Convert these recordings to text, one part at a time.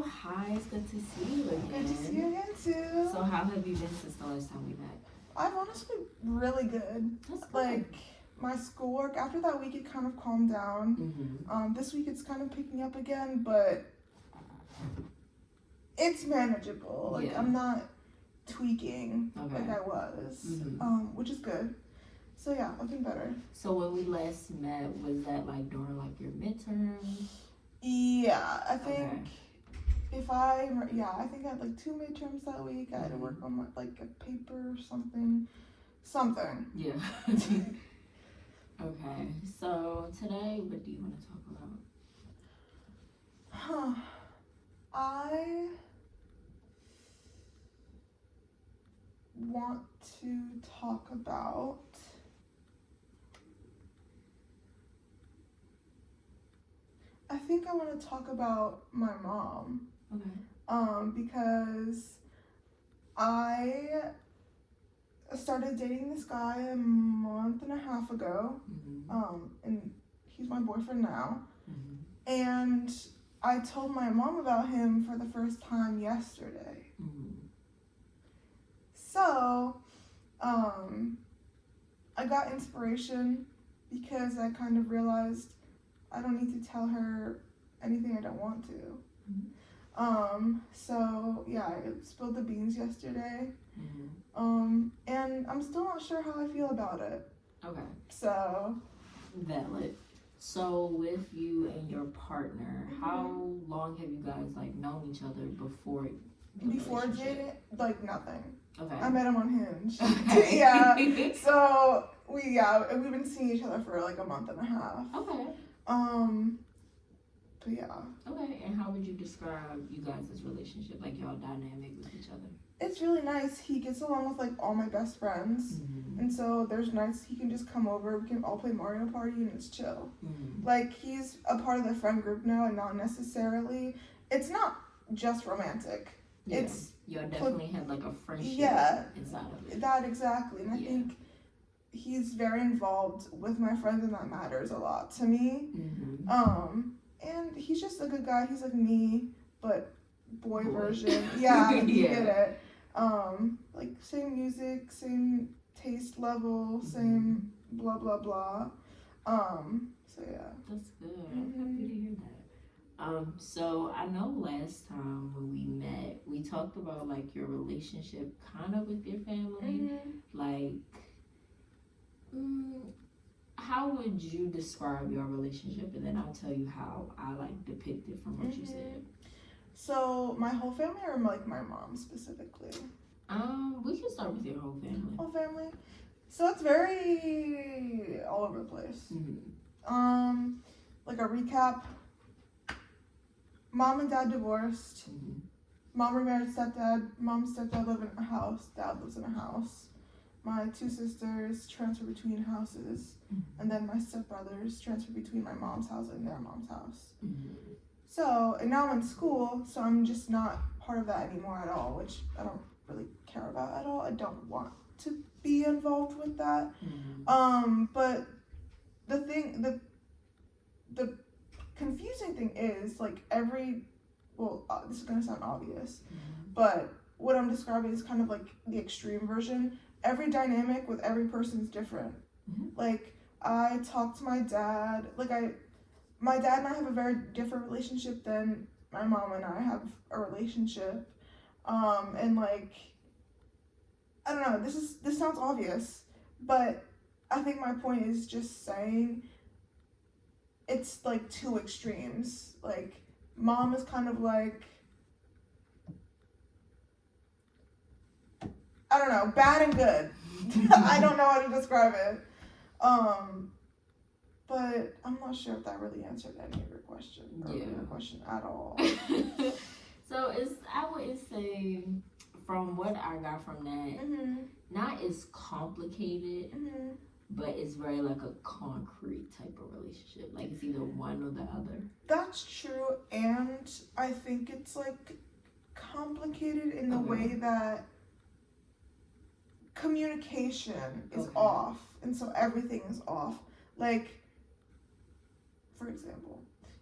hi. It's good to see you again. Good to see you again too. So how have you been since the last time we met? I've honestly really good. That's good. Like my schoolwork after that week, it kind of calmed down. Mm-hmm. This week it's kind of picking up again, but it's manageable. Like Yeah. I'm not tweaking Okay. like I was, which is good. So yeah, looking better. So when we last met, was that like during like your midterms? Yeah, I think Okay. I think I had like 2 midterms that week. I had to work on like a paper or something. Yeah. Okay. So today, what do you want to talk about? I want to talk about I think I want to talk about my mom. Okay. Because I started dating this guy a month and a half ago. And he's my boyfriend now. And I told my mom about him for the first time yesterday. So, I got inspiration because I kind of realized I don't need to tell her anything I don't want to. So yeah, I spilled the beans yesterday. And I'm still not sure how I feel about it. Okay. So. Valid. So with you and your partner, how long have you guys like known each other before? Before dating, like nothing. Okay. I met him on Hinge. Okay. Yeah. So we've been seeing each other for like a month and a half. Okay. But yeah. Okay. And how would you describe you guys' relationship, like y'all dynamic with each other? It's really nice. He gets along with like all my best friends. And so there's nights he can just come over, we can all play Mario Party and it's chill. Like he's a part of the friend group now and not necessarily, it's not just romantic. Yeah. It's y'all definitely have like a friendship inside of it. That exactly. And I think he's very involved with my friends and that matters a lot to me. And he's just a good guy. He's like me, but boy version. Yeah, you get it. Like same music, same taste level, same blah blah blah. So yeah. That's good. I'm happy to hear that. So I know last time when we met, we talked about like your relationship kind of with your family. Like, how would you describe your relationship? And then I'll tell you how I like depict it from what you said. So my whole family, or like my mom specifically? We can start with your whole family. Whole family. So it's very all over the place. Like a recap. Mom and dad divorced. Mom remarried stepdad. Mom and stepdad live in a house. Dad lives in a house. My 2 sisters transfer between houses. And then my stepbrothers transfer between my mom's house and their mom's house. So, and now I'm in school, so I'm just not part of that anymore at all, which I don't really care about at all. I don't want to be involved with that. But the confusing thing is, like this is gonna sound obvious, but what I'm describing is kind of like the extreme version. Every dynamic with every person is different. Like, I talk to my dad, my dad and I have a very different relationship than my mom and I have a relationship. And like, I don't know, this sounds obvious, but I think my point is just saying it's like 2 extremes. Like, mom is kind of like, I don't know, bad and good. I don't know how to describe it. But I'm not sure if that really answered any of your question. Your question at all. So I would say, from what I got from that, not as complicated, but it's very like a concrete type of relationship. Like it's either one or the other. That's true, and I think it's like complicated in the way that communication is off, and so everything is off. Like, for example,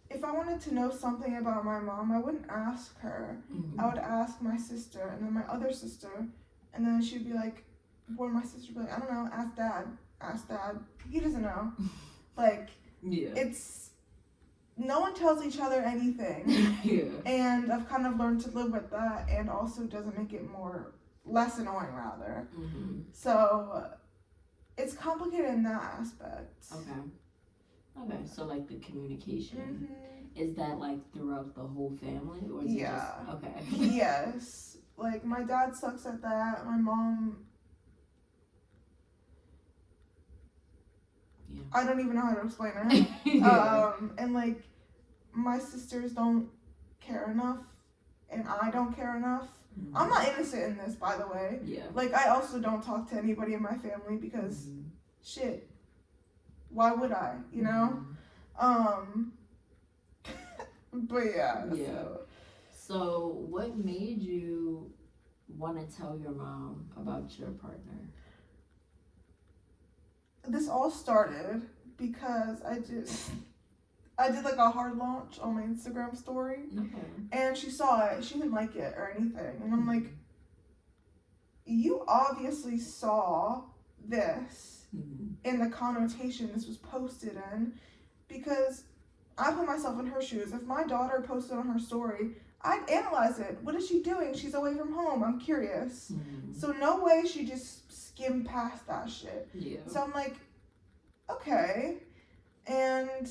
if I wanted to know something about my mom, I wouldn't ask her. Mm-hmm. I would ask my sister and then my other sister, and then she'd be like, well, my sister would be like, I don't know, ask dad. Ask dad. He doesn't know. Like, Yeah. it's, no one tells each other anything. Yeah. And I've kind of learned to live with that, and also doesn't make it less annoying, rather. Mm-hmm. So, it's complicated in that aspect. Okay, so like the communication, Mm-hmm. is that like throughout the whole family, or is it just, okay. Yes. Like, my dad sucks at that. My mom, Yeah. I don't even know how to explain her. Yeah. And like, my sisters don't care enough, and I don't care enough. Mm-hmm. I'm not innocent in this, by the way. Yeah. Like, I also don't talk to anybody in my family because, shit, why would I, you know? But yeah. Yeah. So what made you want to tell your mom about your partner? This all started because I did like a hard launch on my Instagram story. Okay. And she saw it. She didn't like it or anything. And I'm like, you obviously saw this in the connotation this was posted in, because I put myself in her shoes. If my daughter posted on her story, I'd analyze it. What is she doing? She's away from home. I'm curious. So no way she just skimmed past that shit. Yeah. So I'm like, okay. And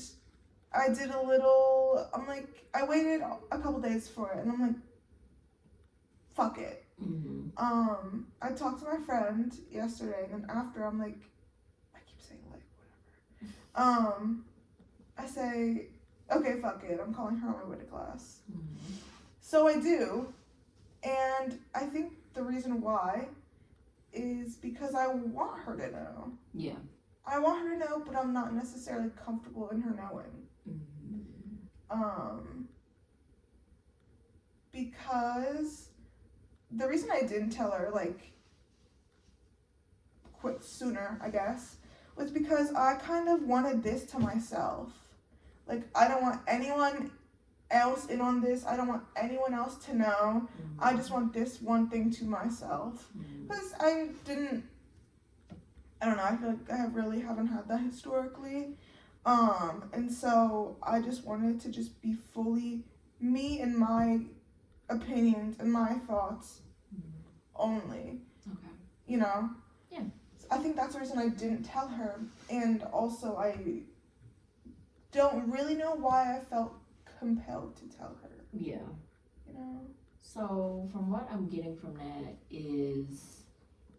I did I waited a couple days for it, and I'm like, fuck it. I talked to my friend yesterday, and then after, I'm like, I keep saying like, whatever. I say, okay, fuck it, I'm calling her on my way to class. So I do, and I think the reason why is because I want her to know. Yeah. I want her to know, but I'm not necessarily comfortable in her knowing. Because the reason I didn't tell her, like, quit sooner, I guess, was because I kind of wanted this to myself. Like, I don't want anyone else in on this. I don't want anyone else to know. I just want this one thing to myself. Because I don't know, I feel like I really haven't had that historically. And so I just wanted to just be fully me and my opinions and my thoughts only. Okay. You know? Yeah. So I think that's the reason I didn't tell her. And also I don't really know why I felt compelled to tell her. Yeah. You know? So from what I'm getting from that is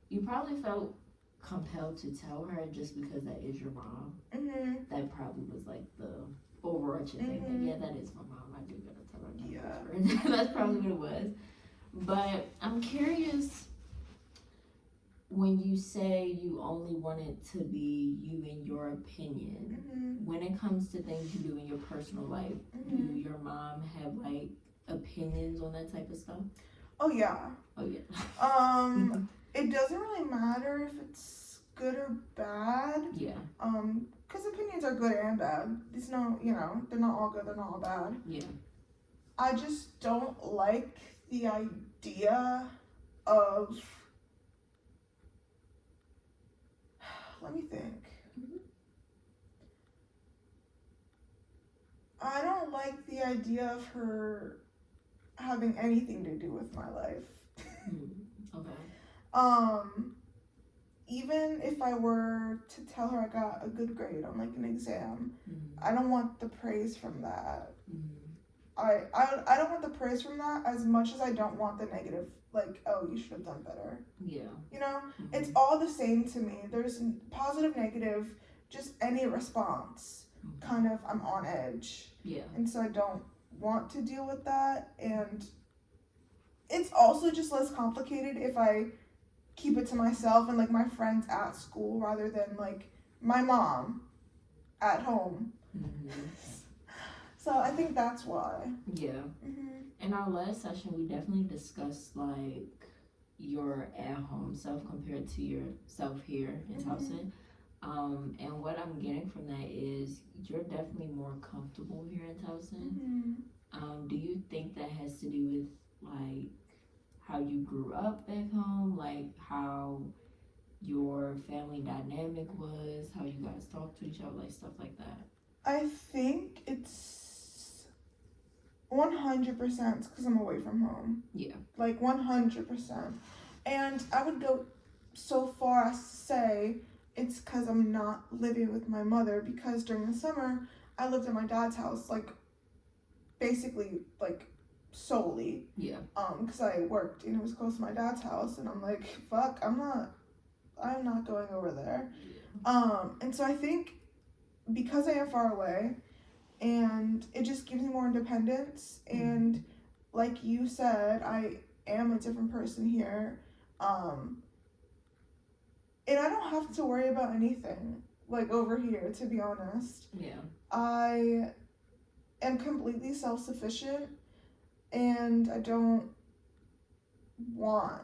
you probably felt compelled to tell her just because that is your mom. That probably was like the overarching thing. Like, yeah, that is my mom. I do gotta tell her. Yeah. That's probably what it was. But I'm curious, when you say you only want it to be you and your opinion, when it comes to things you do in your personal life, do your mom have like opinions on that type of stuff? Oh yeah. Oh yeah. It doesn't really matter if it's good or bad. Yeah. Because opinions are good and bad. It's no, you know, they're not all good, they're not all bad. Yeah. I just don't like the idea of, let me think. I don't like the idea of her having anything to do with my life. Okay. Even if I were to tell her I got a good grade on like an exam, I don't want the praise from that. I don't want the praise from that as much as I don't want the negative, like, oh, you should have done better. Yeah. You know, it's all the same to me. There's positive, negative, just any response. Kind of, I'm on edge. Yeah. And so I don't want to deal with that. And it's also just less complicated if I keep it to myself and like my friends at school rather than like my mom at home. So I think that's why. Yeah. In our last session, we definitely discussed like your at-home self compared to your self here in Towson. And what I'm getting from that is you're definitely more comfortable here in Towson. Do you think that has to do with like how you grew up back home, like how your family dynamic was, how you guys talk to each other, like stuff like that? I think it's 100% because I'm away from home. Yeah. Like 100%. And I would go so far as to say it's because I'm not living with my mother, because during the summer I lived at my dad's house, like basically like solely. Yeah. Because I worked and it was close to my dad's house, and I'm like, fuck, I'm not going over there. And so I think because I am far away, and it just gives me more independence, and like you said, I am a different person here. And I don't have to worry about anything like over here, to be honest. Yeah. I am completely self-sufficient, and I don't want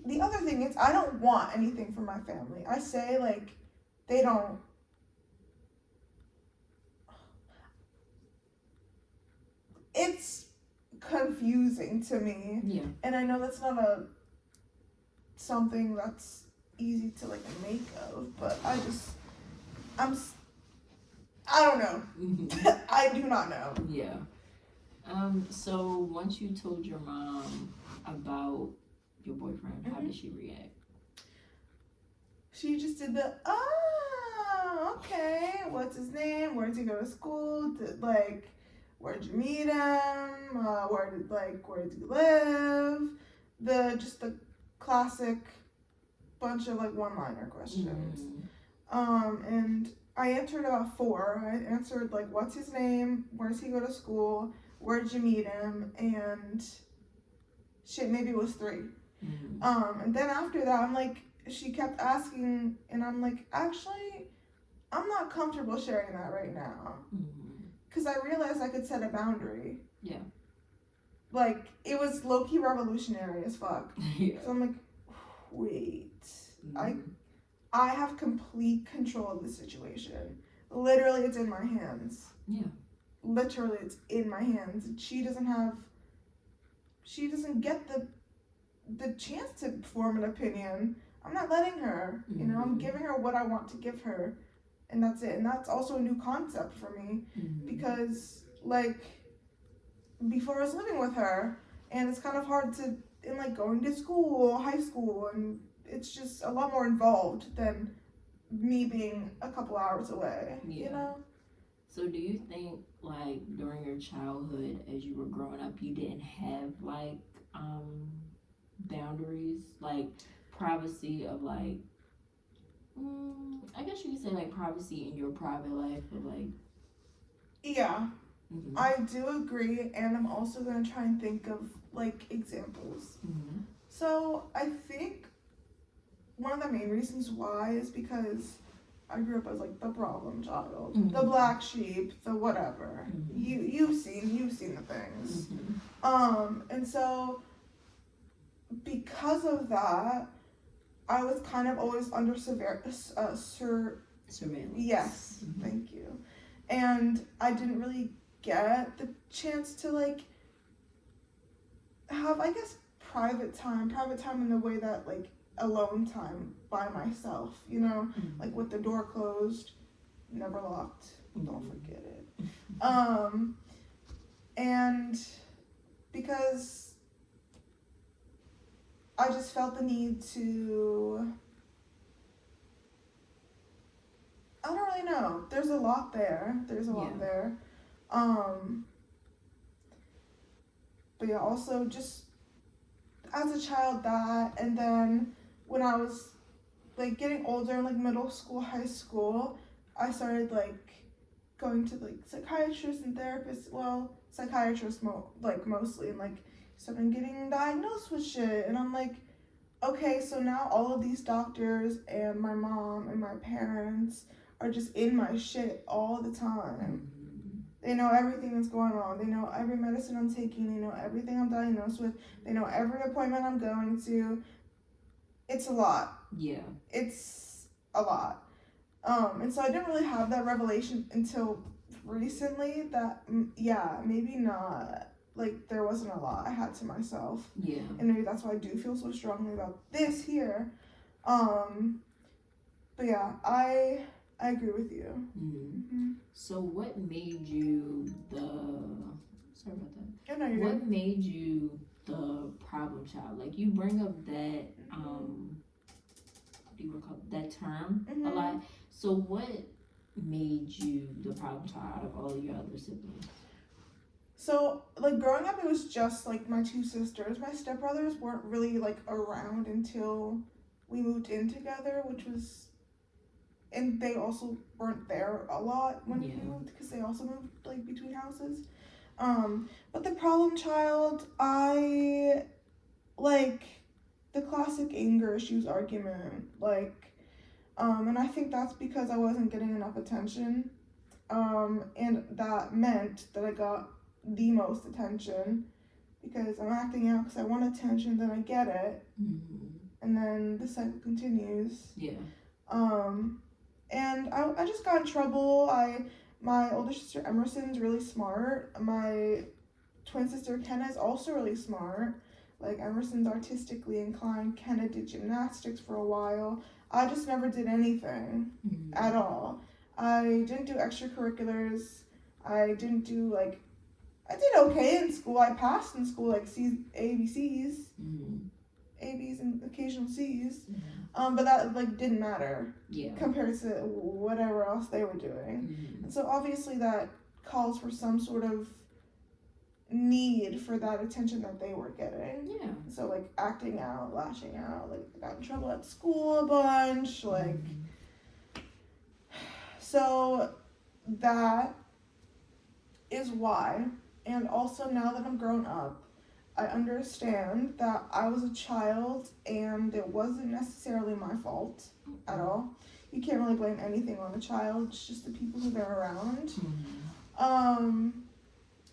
the other thing is I don't want anything from my family. I say like they don't. It's confusing to me. Yeah. And I know that's not something that's easy to like make of, but I don't know. I do not know. Yeah. So once you told your mom about your boyfriend, how did she react? She just did the, okay, what's his name? Where did he go to school? Where'd you meet him? Where did you live? The classic bunch of like one-liner questions. And I answered about 4. I answered like, what's his name? Where does he go to school? Where'd you meet him? And shit, maybe it was 3. And then after that, I'm like, she kept asking, and I'm like, actually, I'm not comfortable sharing that right now. Because I realized I could set a boundary. Yeah. Like, it was low-key revolutionary as fuck. Yeah. So I'm like, wait, I have complete control of the situation. Literally, it's in my hands. Yeah. Literally, it's in my hands. She doesn't get the chance to form an opinion. I'm not letting her. You know, I'm giving her what I want to give her. And that's it. And that's also a new concept for me. Because, like, before I was living with her, and it's kind of hard in like going to school, high school, and it's just a lot more involved than me being a couple hours away, you know? So do you think, like, during your childhood, as you were growing up, you didn't have, like, boundaries, like, privacy of, like, I guess you could say, like, privacy in your private life, but, like... Yeah, I do agree, and I'm also going to try and think of, like, examples. So, I think one of the main reasons why is because I grew up as like the problem child, the black sheep, the whatever. You've seen the things. And so because of that, I was kind of always under surveillance. Yes, thank you. And I didn't really get the chance to like have, I guess, private time in the way that like alone time by myself, you know, like with the door closed, never locked, don't forget it. And because I just felt the need to, I don't really know, there's a lot there, but yeah, also just as a child that, and then when I was like getting older in like middle school, high school, I started like going to like psychiatrists and therapists, well, psychiatrists mostly, and like started getting diagnosed with shit, and I'm like, okay, so now all of these doctors and my mom and my parents are just in my shit all the time. They know everything that's going on. They know every medicine I'm taking. They know everything I'm diagnosed with. They know every appointment I'm going to. It's a lot. Yeah. It's a lot. And so I didn't really have that revelation until recently that, yeah, maybe not. Like, there wasn't a lot I had to myself. Yeah. And maybe that's why I do feel so strongly about this here. But yeah, I agree with you. Mm-hmm. So what made you sorry about that. Yeah, no, you're what good. made you the problem child? Like, you bring up that, what do you recall that term a lot. So what made you the problem child out of all of your other siblings? So, like, growing up, it was just, like, my two sisters. My stepbrothers weren't really, like, around until we moved in together, which was, and they also weren't there a lot when we moved, because they also moved, like, between houses. But the problem child, I, like, the classic anger issues argument, like, and I think that's because I wasn't getting enough attention, and that meant that I got the most attention because I'm acting out because I want attention, then I get it, and then the cycle continues. Yeah. And I just got in trouble. My older sister Emerson's really smart. My twin sister Kenna is also really smart. Like, Emerson's artistically inclined. Kenna did gymnastics for a while. I just never did anything at all. I didn't do extracurriculars. I didn't do, like, I did okay in school. I passed in school, like, C's, A, B, C's. A, B's, and occasional C's. But that, like, didn't matter compared to whatever else they were doing. And so obviously that calls for some sort of need for that attention that they were getting. Yeah. So, like, acting out, lashing out, like, I got in trouble at school a bunch, like. So that is why. And also, now that I'm grown up, I understand that I was a child and it wasn't necessarily my fault at all. You can't really blame anything on a child, it's just the people who they're around.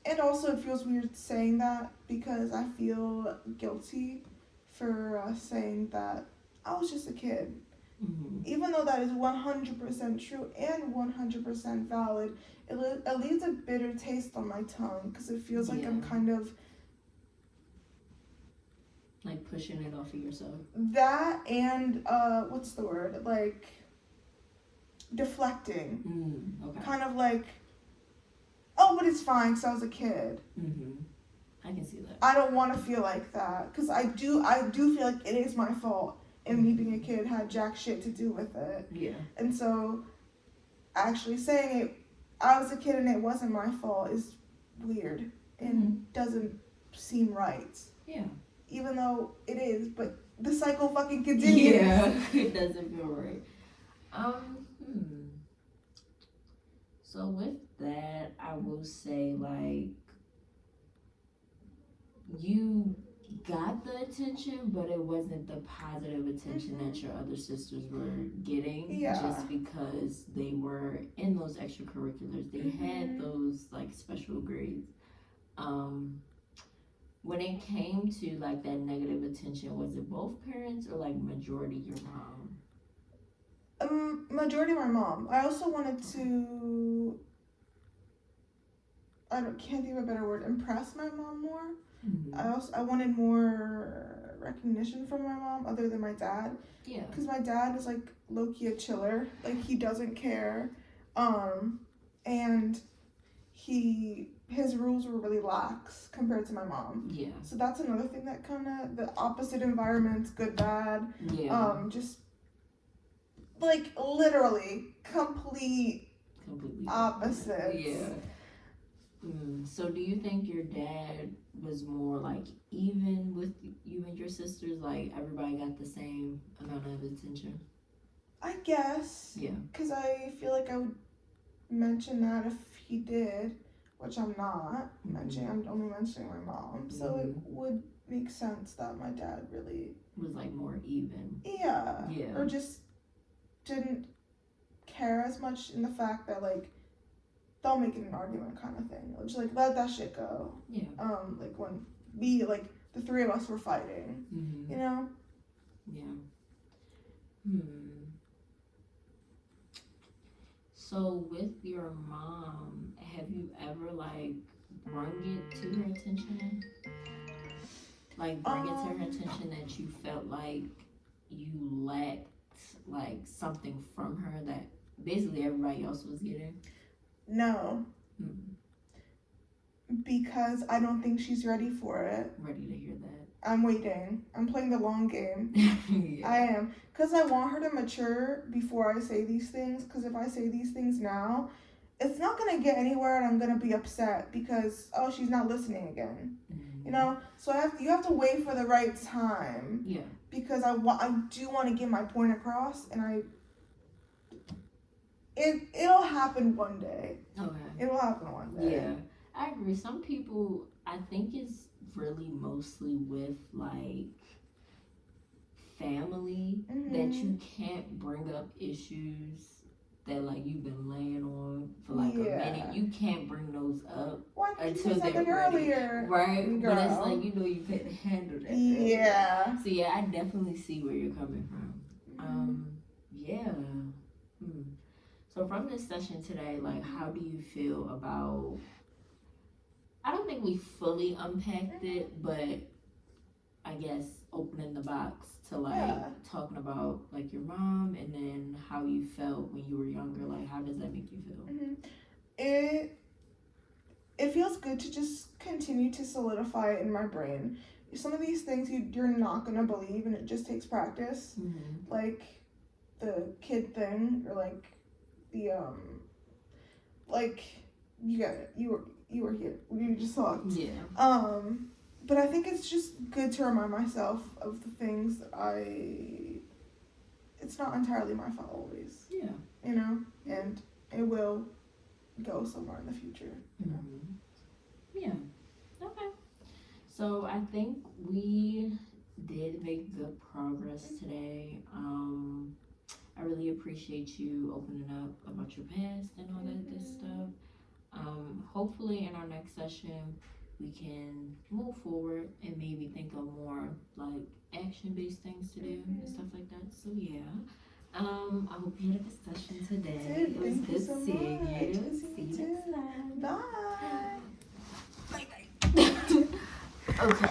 And also, it feels weird saying that because I feel guilty for saying that I was just a kid. Even though that is 100% true and 100% valid, it leaves a bitter taste on my tongue because it feels like I'm kind of like pushing it off of yourself. That and what's the word? Like deflecting. Okay. Kind of like, oh, but it's fine because I was a kid. I can see that. I don't want to feel like that because I do feel like it is my fault, and me being a kid had jack shit to do with it. Yeah. And so actually saying it, I was a kid and it wasn't my fault is weird and doesn't seem right. Yeah. Even though it is, but the cycle fucking continues. Yeah, it doesn't feel right. So with that, I will say, like, you got the attention, but it wasn't the positive attention that your other sisters were getting. Just because they were in those extracurriculars, they had those, like, special grades. When it came to, like, that negative attention, was it both parents or, like, majority your mom? Majority my mom. I also wanted to, can't think of a better word, impress my mom more. I wanted more recognition from my mom other than my dad. Yeah. Because my dad is, like, low-key a chiller. Like, he doesn't care. And his rules were really lax compared to my mom. Yeah. So that's another thing that kind of, the opposite environments, good, bad. Yeah. Just, like, literally completely opposites. Yeah. So do you think your dad was more, like, even with you and your sisters? Like, everybody got the same amount of attention? I guess. Yeah. Because I feel like I would mention that if he did, which I'm not mentioning. I'm only mentioning my mom. So it would make sense that my dad really was, like, more even. Yeah. Or just didn't care as much in the fact that, like, don't make it an argument kind of thing. Just, like, let that shit go. Yeah. Like, when the three of us were fighting, you know? Yeah. So with your mom, have you ever like brought it to her attention? Like bring it to her attention that you felt like you lacked like something from her that basically everybody else was getting? No. Because I don't think she's ready for it. Ready to hear that. I'm waiting. I'm playing the long game. Yeah. I am. Because I want her to mature before I say these things. Because if I say these things now, it's not going to get anywhere and I'm going to be upset because, oh, she's not listening again. You know? So you have to wait for the right time. Yeah. Because I do want to get my point across and it'll happen one day. Okay. It'll happen one day. Yeah. I agree. Some people, I think it's really mostly with like family that you can't bring up issues that like you've been laying on for like a minute. You can't bring those up until they're ready. Earlier, right? Girl. But it's like you couldn't handle that. Yeah. So yeah, I definitely see where you're coming from. Yeah. So from this session today, like how do you feel about, I don't think we fully unpacked it, but I guess opening the box to like talking about like your mom and then how you felt when you were younger. Like how does that make you feel? It feels good to just continue to solidify it in my brain. Some of these things you're not gonna believe, and it just takes practice. Like the kid thing, or like the like you got it. You were here. We just talked. Yeah. But I think it's just good to remind myself of the things that it's not entirely my fault always. Yeah. You know? And it will go somewhere in the future. You know? Yeah. Okay. So I think we did make good progress today. I really appreciate you opening up about your past and all that good stuff. Hopefully in our next session we can move forward and maybe think of more like action-based things to do and stuff like that. So yeah. I hope you had a good session today. It was good seeing you. See you next time. Bye. Bye. Okay.